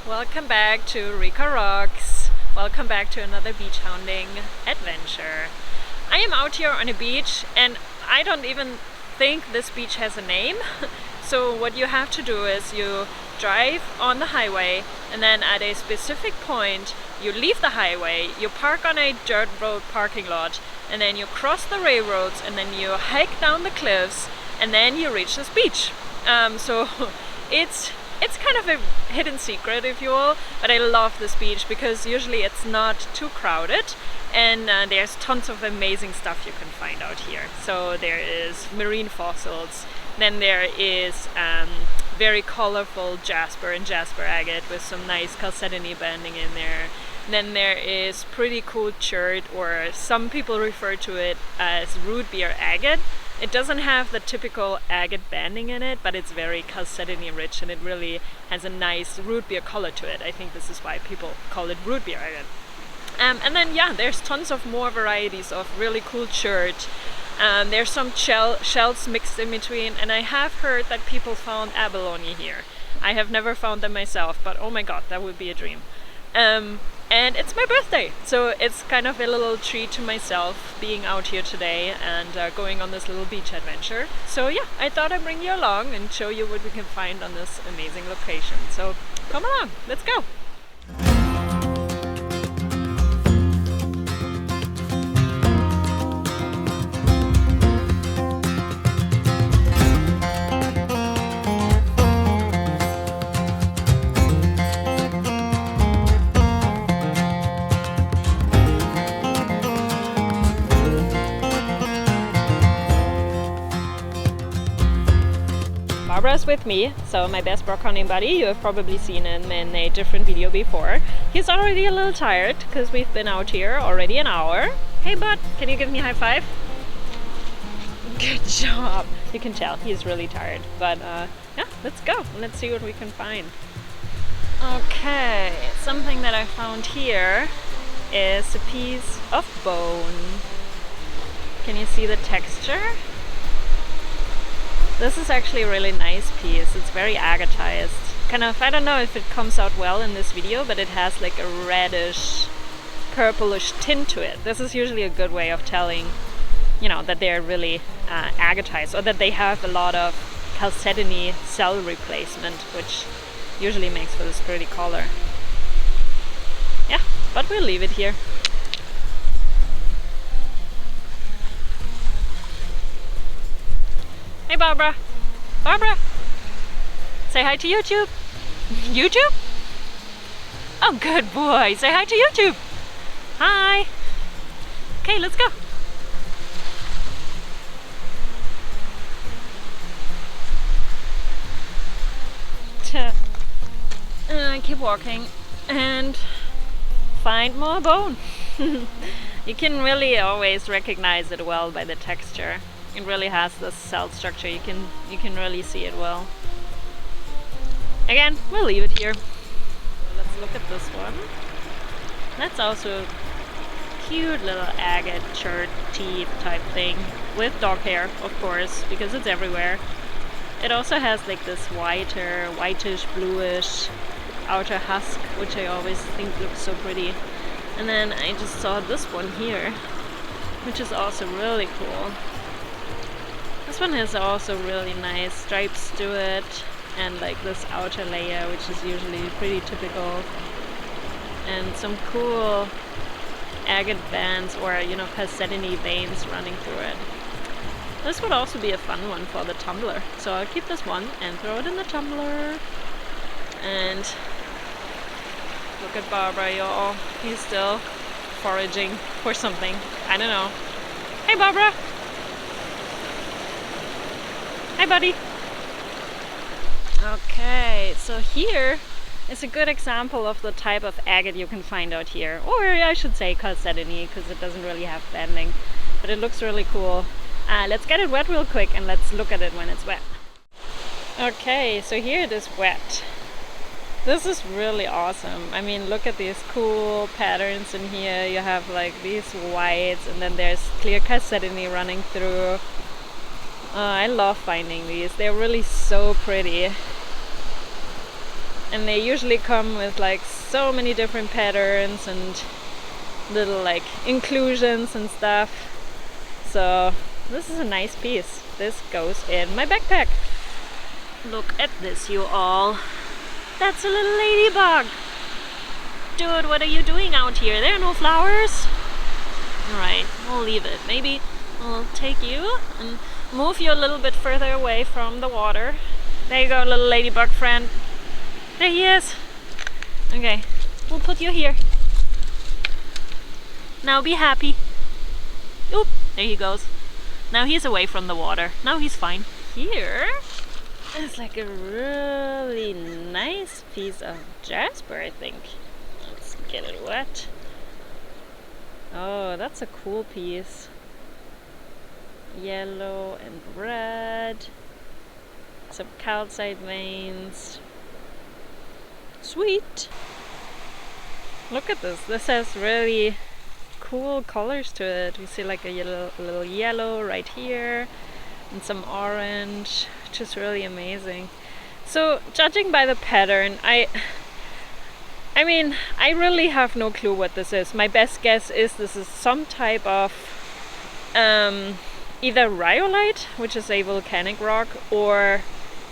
Welcome back to Rika Rocks. Welcome back to another beach hounding adventure. I am out here on a beach and I don't even think this beach has a name. So what you have to do is you drive on the highway and then at a specific point you leave the highway, you park on a dirt road parking lot and then you cross the railroads and then you hike down the cliffs and then you reach this beach. So it's kind of a hidden secret, if you will, but I love this beach because usually it's not too crowded and there's tons of amazing stuff you can find out here. So there is marine fossils, then there is very colorful jasper and jasper agate with some nice chalcedony banding in there. Then there is pretty cool chert, or some people refer to it as root beer agate. It doesn't have the typical agate banding in it, but it's very chalcedony rich and it really has a nice root beer color to it. I think this is why people call it root beer agate. And then there's tons of more varieties of really cool chert. There's some shells mixed in between, and I have heard that people found abalone here. I have never found them myself, but oh my god, that would be a dream. And it's my birthday, so it's kind of a little treat to myself being out here today and going on this little beach adventure. So yeah, I thought I'd bring you along and show you what we can find on this amazing location. So come along, let's go! Barbara's with me, so my best rockhounding buddy. You have probably seen him in a different video before. He's already a little tired because we've been out here already an hour. Hey bud, can you give me a high five? Good job! You can tell he's really tired, but yeah, let's go. Let's see what we can find. Okay, something that I found here is a piece of bone. Can you see the texture? This is actually a really nice piece. It's very agatized. Kind of, I don't know if it comes out well in this video, but it has like a reddish, purplish tint to it. This is usually a good way of telling, you know, that they're really agatized, or that they have a lot of chalcedony cell replacement, which usually makes for this pretty color. Yeah, but we'll leave it here. Hey Barbara! Barbara! Say hi to YouTube! YouTube? Oh good boy! Say hi to YouTube! Hi! Okay, let's go! Keep walking and find more bone. You can really always recognize it well by the texture. It really has this cell structure. You can really see it well. Again, we'll leave it here. So let's look at this one. That's also a cute little agate chert teeth type thing with dog hair, of course, because it's everywhere. It also has like this whitish, bluish outer husk, which I always think looks so pretty. And then I just saw this one here, which is also really cool. This one has also really nice stripes to it and like this outer layer, which is usually pretty typical, and some cool agate bands, or you know, chalcedony veins running through it. This would also be a fun one for the tumbler, so I'll keep this one and throw it in the tumbler. And look at Barbara, y'all. He's still foraging for something. I don't know. Hey Barbara! Hi buddy! Okay, so here is a good example of the type of agate you can find out here. Or I should say chalcedony, because it doesn't really have banding. But it looks really cool. Let's get it wet real quick and let's look at it when it's wet. Okay, so here it is wet. This is really awesome. I mean, look at these cool patterns in here. You have like these whites and then there's clear chalcedony running through. I love finding these. They're really so pretty. and they usually come with like so many different patterns and little like inclusions and stuff. So this is a nice piece. This goes in my backpack. Look at this, you all. That's a little ladybug. Dude, what are you doing out here? There are no flowers. Alright, we'll leave it. Maybe I'll take you and move you a little bit further away from the water. There you go, little ladybug friend. There he is. Okay, we'll put you here. Now be happy. Oop, there he goes. Now he's away from the water. Now he's fine. Here is like a really nice piece of jasper, I think. Let's get it wet. Oh, that's a cool piece. Yellow and red. Some calcite veins. Sweet. Look at this. This has really cool colors to it. We see like a little yellow right here and some orange, which is really amazing. So judging by the pattern, I mean, I really have no clue what this is. My best guess is this is some type of either rhyolite, which is a volcanic rock, or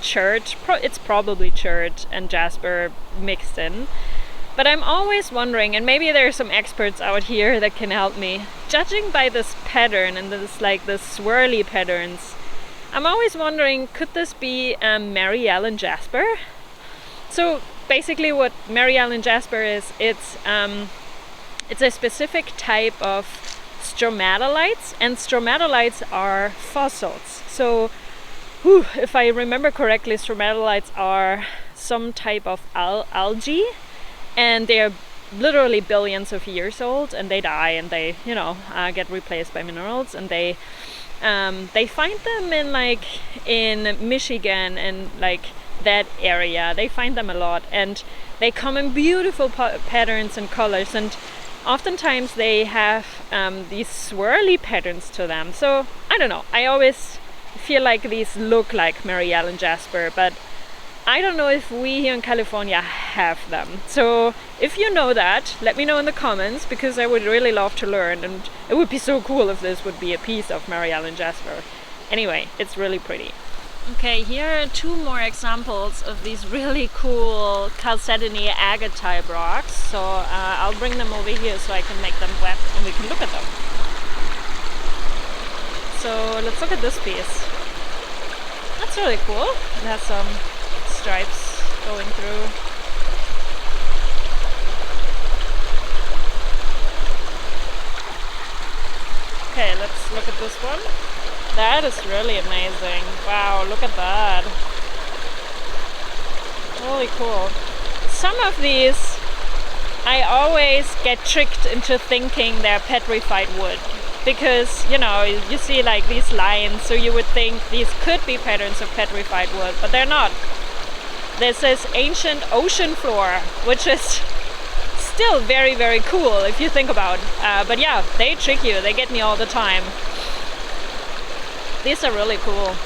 chert. It's probably chert and jasper mixed in. But I'm always wondering, and maybe there are some experts out here that can help me. Judging by this pattern and this like the swirly patterns, I'm always wondering, could this be Mary Ellen jasper? So basically what Mary Ellen jasper is, it's a specific type of stromatolites, and stromatolites are fossils. So if I remember correctly, stromatolites are some type of algae, and they're literally billions of years old, and they die, and they get replaced by minerals, and they find them in Michigan and like that area. They find them a lot, and they come in beautiful patterns and colors, and oftentimes they have these swirly patterns to them. So I don't know, I always feel like these look like Mary Ellen jasper, but I don't know if we here in California have them. So if you know that, let me know in the comments, because I would really love to learn, and it would be so cool if this would be a piece of Mary Ellen jasper. Anyway, it's really pretty. Okay, here are two more examples of these really cool chalcedony agate type rocks. So I'll bring them over here so I can make them wet and we can look at them. So let's look at this piece. That's really cool. It has some stripes going through. Okay, let's look at this one. That is really amazing. Wow, look at that. Really cool. Some of these, I always get tricked into thinking they're petrified wood. Because, you see like these lines, so you would think these could be patterns of petrified wood, but they're not. This is ancient ocean floor, which is still very, very cool if you think about. But yeah, they trick you. They get me all the time. These are really cool.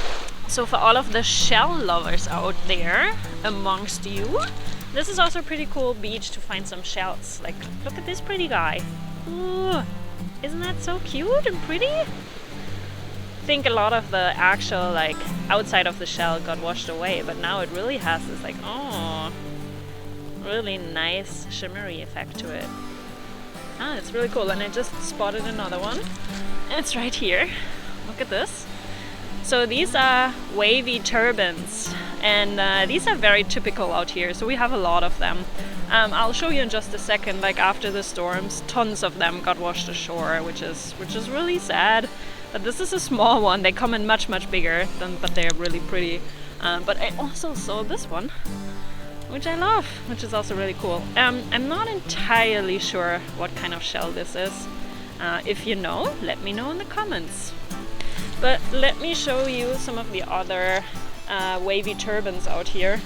So for all of the shell lovers out there amongst you, this is also a pretty cool beach to find some shells. Like, look at this pretty guy. Ooh, isn't that so cute and pretty? I think a lot of the actual like outside of the shell got washed away, but now it really has this like, oh, really nice shimmery effect to it. Ah, it's really cool. And I just spotted another one. It's right here. Look at this. So these are wavy turbans, and these are very typical out here, so we have a lot of them. I'll show you in just a second. Like after the storms, tons of them got washed ashore, which is really sad. But this is a small one. They come in much bigger, but they're really pretty. But I also saw this one, which I love, which is also really cool. I'm not entirely sure what kind of shell this is. If you know, let me know in the comments. But let me show you some of the other wavy turbans out here.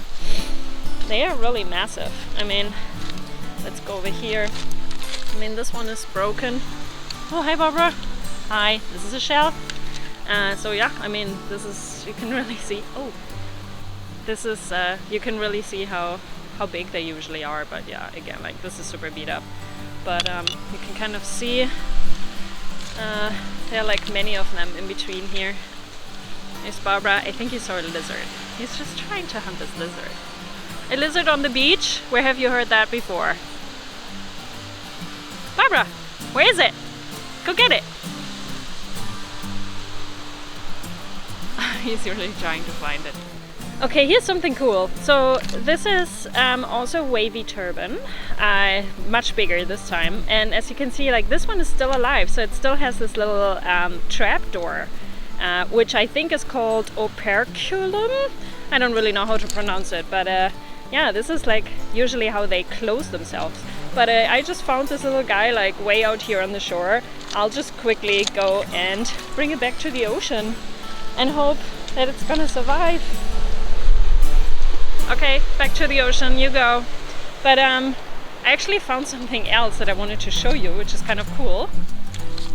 They are really massive. I mean, let's go over here. I mean, this one is broken. Oh, hi Barbara. Hi, this is a shell. So yeah, I mean, this is, you can really see, oh, this is, you can really see how how big they usually are, but yeah, again, like this is super beat up. But you can kind of see there are like many of them in between here. There's Barbara. I think he saw a lizard. He's just trying to hunt this lizard. A lizard on the beach? Where have you heard that before? Barbara, where is it? Go get it. He's really trying to find it. Okay, here's something cool. So this is also wavy turban, much bigger this time. And as you can see, like this one is still alive. So it still has this little trap door, which I think is called operculum. I don't really know how to pronounce it, but yeah, this is like usually how they close themselves. But I just found this little guy like way out here on the shore. I'll just quickly go and bring it back to the ocean and hope that it's gonna survive. Okay, back to the ocean you go. But I actually found something else that I wanted to show you, which is kind of cool.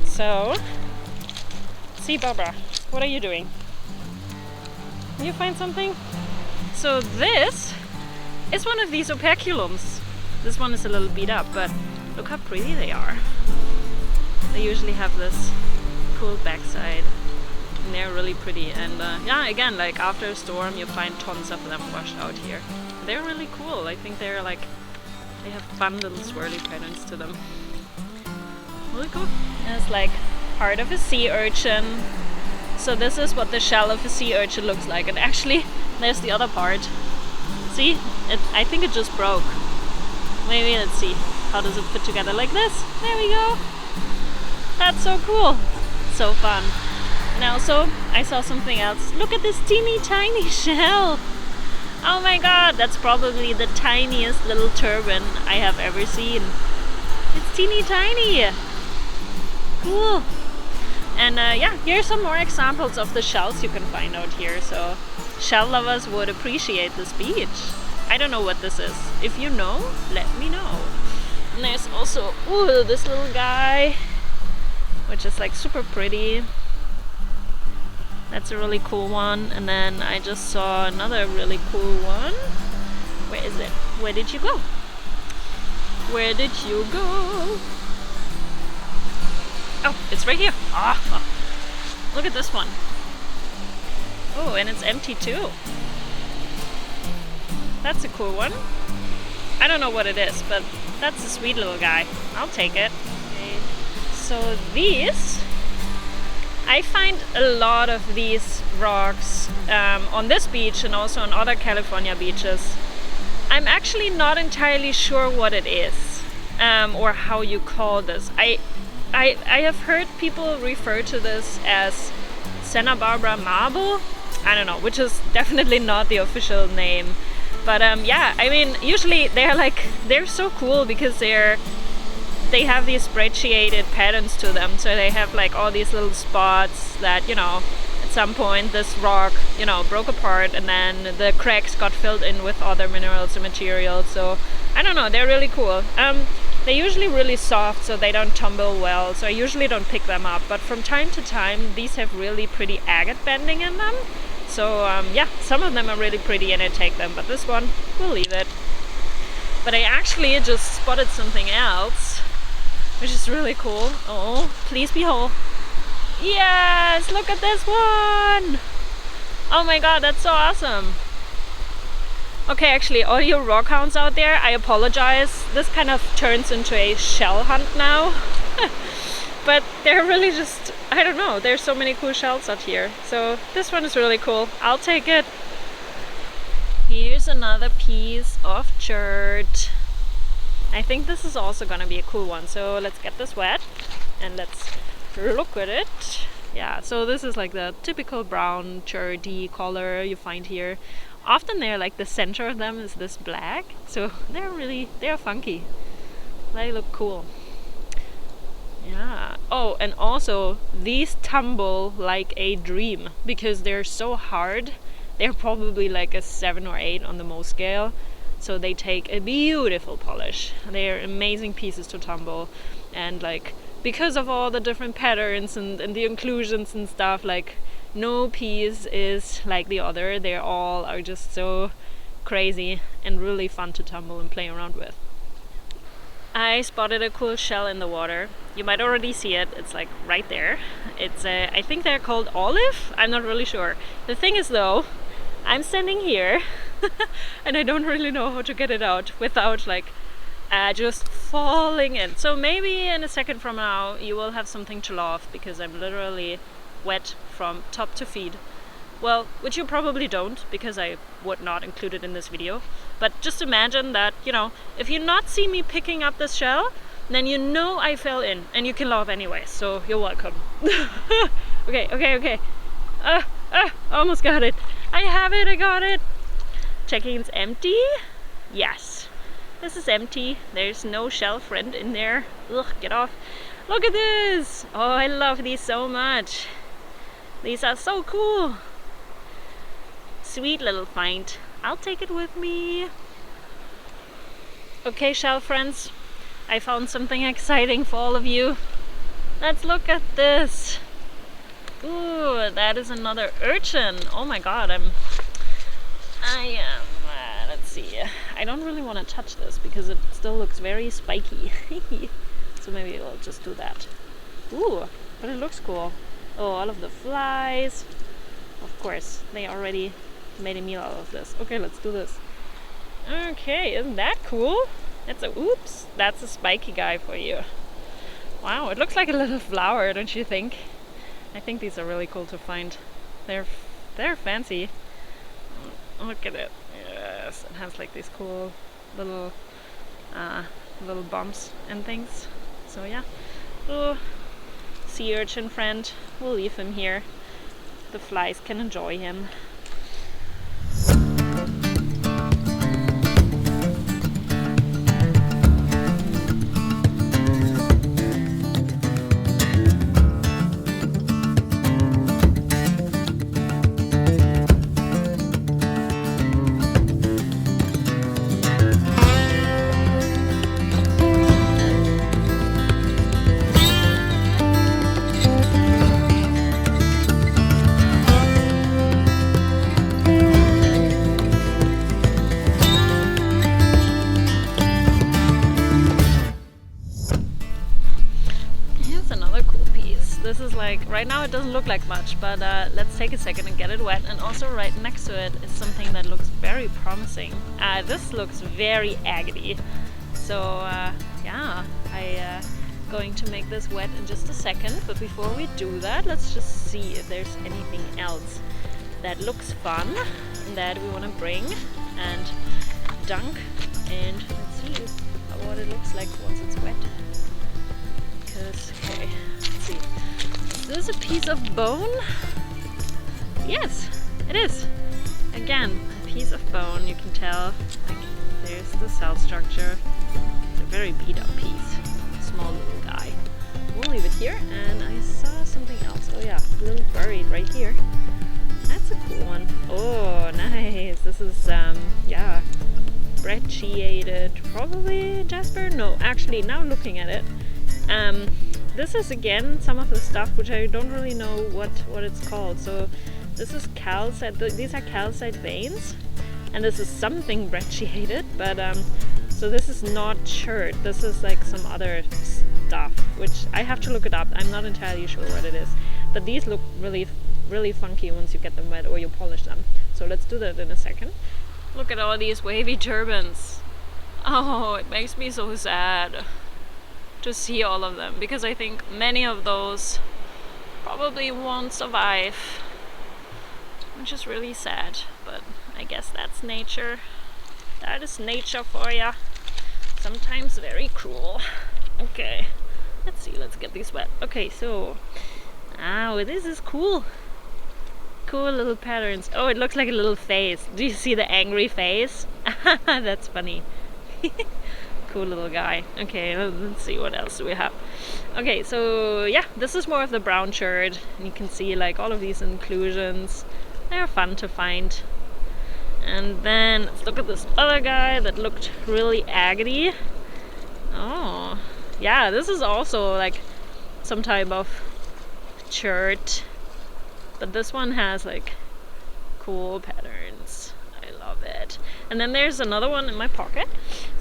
So, see Barbara, what are you doing? Can you find something? So this is one of these operculums. This one is a little beat up, but look how pretty they are. They usually have this cool backside. And they're really pretty, and yeah, again, like after a storm you find tons of them washed out here. They're really cool. I think they're like, they have fun little swirly patterns to them. Really cool. And it's like part of a sea urchin. So this is what the shell of a sea urchin looks like, and actually there's the other part. See, I think it just broke. Maybe, let's see, how does it fit together? Like this. There we go. That's so cool. So fun. And also, I saw something else. Look at this teeny tiny shell. Oh my god, that's probably the tiniest little turban I have ever seen. It's teeny tiny. Cool. And yeah, here's some more examples of the shells you can find out here. So, shell lovers would appreciate this beach. I don't know what this is. If you know, let me know. And there's also, ooh, this little guy, which is like super pretty. That's a really cool one. And then I just saw another really cool one. Where is it? Where did you go? Where did you go? Oh, it's right here. Ah, look at this one. Oh, and it's empty too. That's a cool one. I don't know what it is, but that's a sweet little guy. I'll take it. Okay. So these, I find a lot of these rocks on this beach and also on other California beaches. I'm actually not entirely sure what it is or how you call this. I have heard people refer to this as Santa Barbara marble. I don't know, which is definitely not the official name. But yeah, I mean, usually they're so cool because they have these spreadsheeted patterns to them. So they have like all these little spots that, you know, at some point this rock, you know, broke apart and then the cracks got filled in with other minerals and materials. So I don't know, they're really cool. They're usually really soft, so they don't tumble well. So I usually don't pick them up. But from time to time, these have really pretty agate bending in them. So yeah, some of them are really pretty and I take them, but this one, we'll leave it. But I actually just spotted something else, which is really cool. Oh, please be whole. Yes, look at this one. Oh my god, that's so awesome. Okay, actually, all you rock hounds out there, I apologize. This kind of turns into a shell hunt now. But they're really just, I don't know, there's so many cool shells out here. So this one is really cool. I'll take it. Here's another piece of chert. I think this is also gonna be a cool one. So let's get this wet and let's look at it. Yeah, so this is like the typical brown cherty color you find here. Often they're like the center of them is this black. So they're funky. They look cool. Yeah. Oh, and also these tumble like a dream because they're so hard. They're probably like a 7 or 8 on the Mohs scale. So they take a beautiful polish. They're amazing pieces to tumble. And like, because of all the different patterns and the inclusions and stuff, like no piece is like the other. They all are just so crazy and really fun to tumble and play around with. I spotted a cool shell in the water. You might already see it. It's like right there. It's I think they're called olive. I'm not really sure. The thing is though, I'm standing here and I don't really know how to get it out without like just falling in. So maybe in a second from now you will have something to laugh because I'm literally wet from top to feet. Well, which you probably don't, because I would not include it in this video. But just imagine that, you know, if you not see me picking up this shell, then you know I fell in, and you can laugh anyway, so you're welcome. Okay. Almost got it. I have it, I got it. Checking it's empty. Yes, this is empty. There's no shell friend in there. Ugh, get off. Look at this. Oh, I love these so much. These are so cool. Sweet little find. I'll take it with me. Okay, shell friends, I found something exciting for all of you. Let's look at this. Ooh, that is another urchin. Oh my god, let's see. I don't really want to touch this because it still looks very spiky. So maybe we'll just do that. Ooh, but it looks cool. Oh, all of the flies. Of course, they already made a meal out of this. Okay, let's do this. Okay, isn't that cool? That's a spiky guy for you. Wow, it looks like a little flower, don't you think? I think these are really cool to find. They're fancy. Look at it. Yes, it has like these cool little bumps and things. So yeah. Oh, sea urchin friend. We'll leave him here. The flies can enjoy him. This is like, right now it doesn't look like much, but let's take a second and get it wet. And also right next to it is something that looks very promising. This looks very agate. So yeah, I'm going to make this wet in just a second. But before we do that, let's just see if there's anything else that looks fun that we want to bring and dunk. And let's see what it looks like once it's wet. Because, okay, let's see. Is this a piece of bone? Yes, it is. Again, a piece of bone. You can tell, like, there's the cell structure. It's a very beat up piece. Small little guy. We'll leave it here. And I saw something else. Oh yeah, a little buried right here. That's a cool one. Oh, nice. This is, yeah, brecciated. Probably jasper? No, actually, now looking at it, this is again some of the stuff which I don't really know what it's called. So this is calcite. These are calcite veins, and this is something brecciated. But so this is not chert. This is like some other stuff which I have to look it up. I'm not entirely sure what it is. But these look really funky once you get them wet or you polish them. So let's do that in a second. Look at all these wavy turbans. Oh, it makes me so sad to see all of them, because I think many of those probably won't survive, which is really sad, but I guess that's nature. That is nature for ya. Sometimes very cruel. Okay, let's see, let's get these wet. Okay, so, oh, this is cool. Cool little patterns. Oh, it looks like a little face. Do you see the angry face? That's funny. Cool little guy. Okay, let's see what else do we have. Okay, so yeah, this is more of the brown chert, and you can see like all of these inclusions. They're fun to find. And then let's look at this other guy that looked really agate. Oh, yeah, this is also like some type of chert, but this one has like cool patterns. I love it. And then there's another one in my pocket,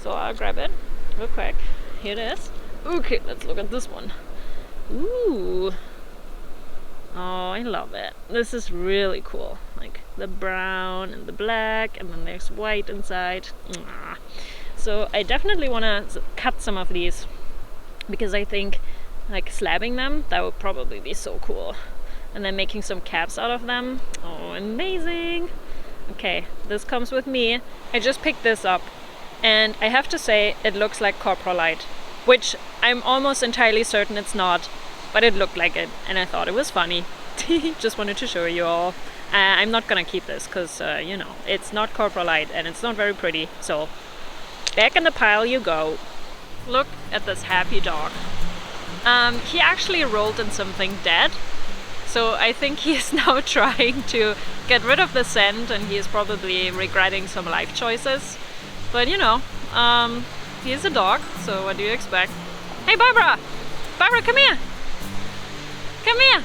so I'll grab it real quick. Here it is. Okay, let's look at this one. Ooh. Oh, I love it. This is really cool. Like the brown and the black, and then there's white inside. So I definitely want to cut some of these, because I think like slabbing them, that would probably be so cool. And then making some caps out of them. Oh, amazing. Okay, this comes with me. I just picked this up, and I have to say it looks like coprolite, which I'm almost entirely certain it's not, but it looked like it, and I thought it was funny. Just wanted to show you all. I'm not gonna keep this because, you know, it's not coprolite and it's not very pretty, so back in the pile you go. Look at this happy dog. He actually rolled in something dead, so I think he is now trying to get rid of the scent, and he is probably regretting some life choices. But you know, he is a dog, so what do you expect? Hey Barbara! Barbara, come here! Come here!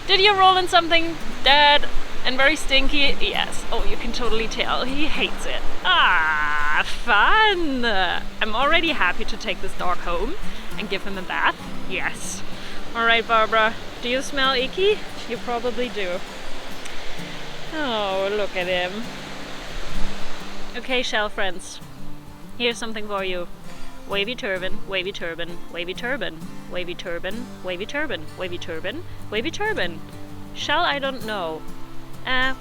Did you roll in something dead and very stinky? Yes. Oh, you can totally tell. He hates it. Ah, fun! I'm already happy to take this dog home and give him a bath. Yes. Alright, Barbara. Do you smell icky? You probably do. Oh, look at him. Okay, shell friends. Here's something for you. Wavy turban, wavy turban, wavy turban, wavy turban, wavy turban, wavy turban, wavy turban. Shell I don't know.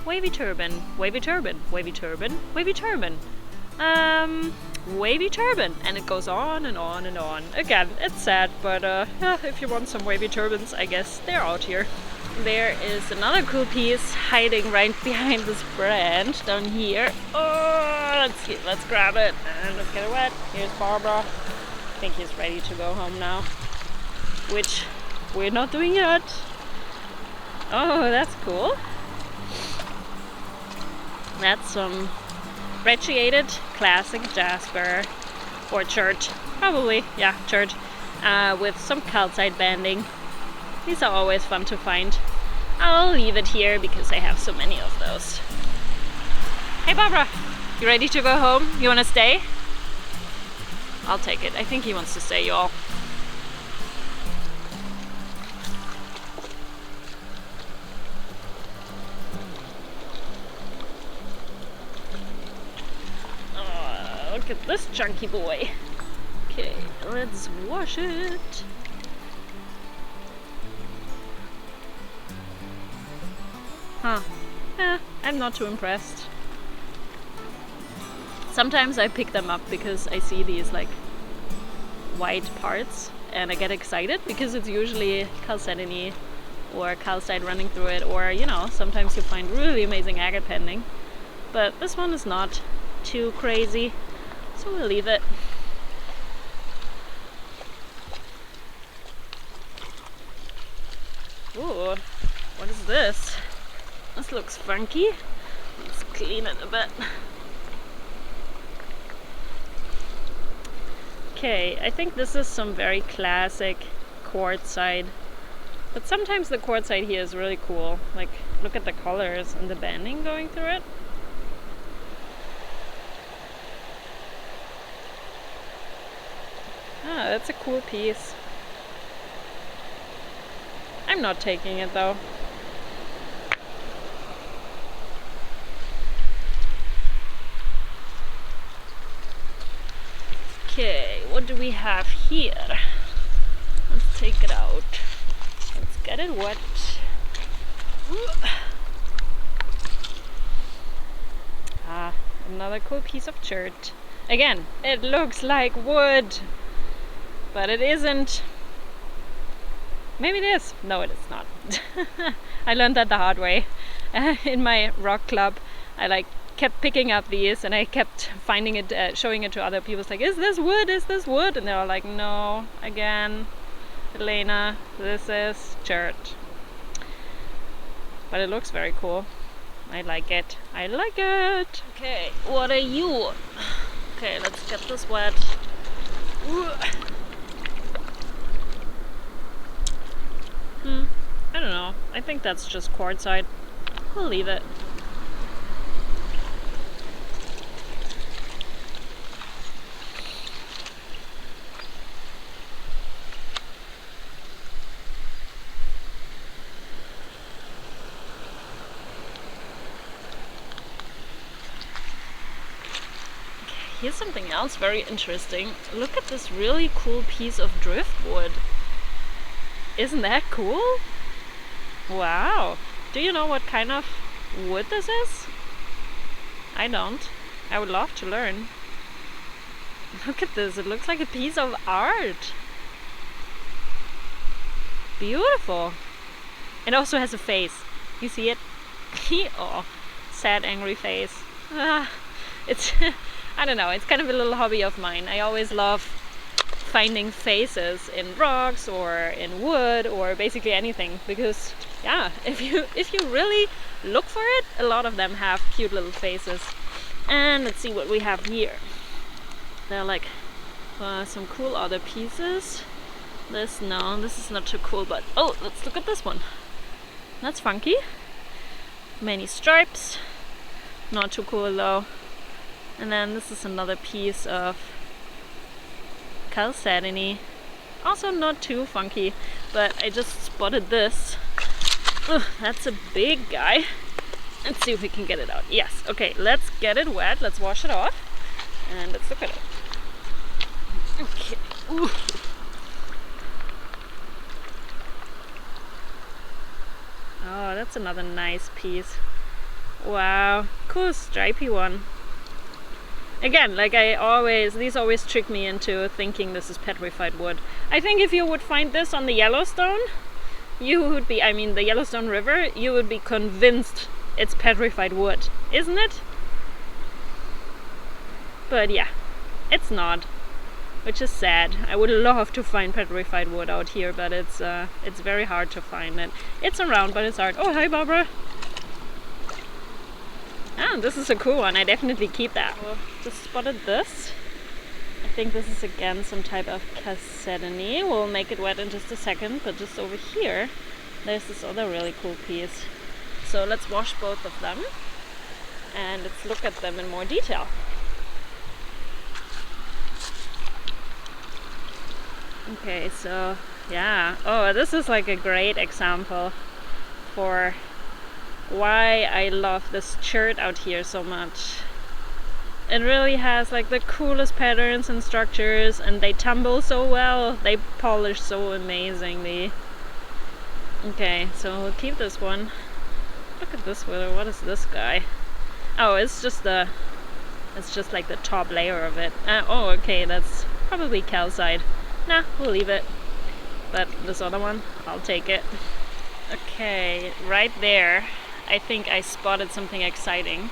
Wavy turban, wavy turban, wavy turban, wavy turban. Wavy turban, and it goes on and on and on. Again, it's sad, but if you want some wavy turbans, I guess they're out here. There is another cool piece hiding right behind this branch down here. Oh, let's see, let's grab it and let's get it wet. Here's Barbara. I think he's ready to go home now, which we're not doing yet. Oh, that's cool. That's some brecciated classic jasper, or chert, probably, yeah, chert, with some calcite banding. These are always fun to find. I'll leave it here because I have so many of those. Hey Barbara, you ready to go home? You want to stay? I'll take it. I think he wants to stay, y'all. Look at this chunky boy. Okay, let's wash it. Huh. I'm not too impressed. Sometimes I pick them up because I see these like white parts and I get excited because it's usually chalcedony or calcite running through it, or you know, sometimes you find really amazing agate pending. But this one is not too crazy, so we'll leave it. Ooh, what is this? This looks funky. Let's clean it a bit. Okay, I think this is some very classic quartzite. But sometimes the quartzite here is really cool. Like, look at the colors and the banding going through it. Ah, that's a cool piece. I'm not taking it though. Okay, what do we have here? Let's take it out. Let's get it wet. Ah, another cool piece of chert. Again, it looks like wood, but it isn't. Maybe it is. No, it is not. I learned that the hard way. In my rock club, I kept picking up these and I kept finding it, showing it to other people. It's like, is this wood? Is this wood? And they're all like, no, again, Elena, this is chert. But it looks very cool. I like it. I like it. Okay, what are you? Okay, let's get this wet. I don't know. I think that's just quartzite. We'll leave it. here's something else very interesting. Look at this really cool piece of driftwood. Isn't that cool? Wow. Do you know what kind of wood this is? I don't. I would love to learn. Look at this. It looks like a piece of art. Beautiful. It also has a face. You see it? Oh, sad, angry face. It's, I don't know, it's kind of a little hobby of mine. I always love finding faces in rocks or in wood or basically anything, because yeah, if you really look for it, a lot of them have cute little faces. And let's see what we have here. There are like some cool other pieces. This is not too cool, but oh, let's look at this one. That's funky. Many stripes, not too cool though. And then this is another piece of chalcedony, also not too funky, but I just spotted this. Ugh, that's a big guy. Let's see if we can get it out. Yes, okay, let's get it wet, let's wash it off, and let's look at it. Okay. Ooh. Oh, that's another nice piece. Wow, cool stripy one. Again, like these always trick me into thinking this is petrified wood. I think if you would find this on the Yellowstone, you would be, I mean the Yellowstone River, you would be convinced it's petrified wood, isn't it? But yeah, it's not, which is sad. I would love to find petrified wood out here, but it's very hard to find it. It's around, but it's hard. Oh, hi Barbara! Ah, this is a cool one. I definitely keep that. Just spotted this. I think this is again some type of chalcedony. We'll make it wet in just a second, but just over here there's this other really cool piece. So let's wash both of them and let's look at them in more detail. Okay, so yeah. Oh, this is like a great example for why I love this chert out here so much. It really has like the coolest patterns and structures, and they tumble so well, they polish so amazingly. Okay, so we'll keep this one. Look at this one. What is this guy? Oh, it's just like the top layer of it. Oh, okay, that's probably calcite. Nah, we'll leave it. But this other one, I'll take it. Okay, right there, I think I spotted something exciting.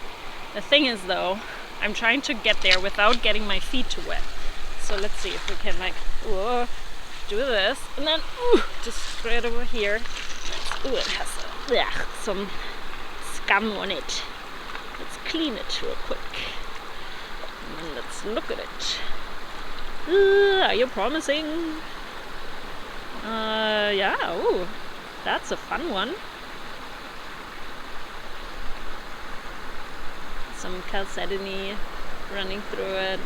The thing is though, I'm trying to get there without getting my feet too wet. So let's see if we can like, do this, and then just straight over here. It has some scum on it. Let's clean it real quick. And then let's look at it. Are you promising? Yeah, ooh, that's a fun one. Some chalcedony running through it.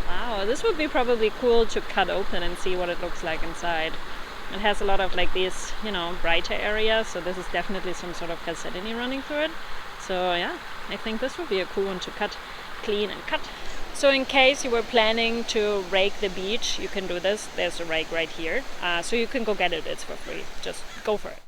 Wow, this would be probably cool to cut open and see what it looks like inside. It has a lot of like these, you know, brighter areas, so this is definitely some sort of chalcedony running through it. So yeah, I think this would be a cool one to cut, clean and cut. So in case you were planning to rake the beach, you can do this. There's a rake right here, so you can go get it. It's for free. Just go for it.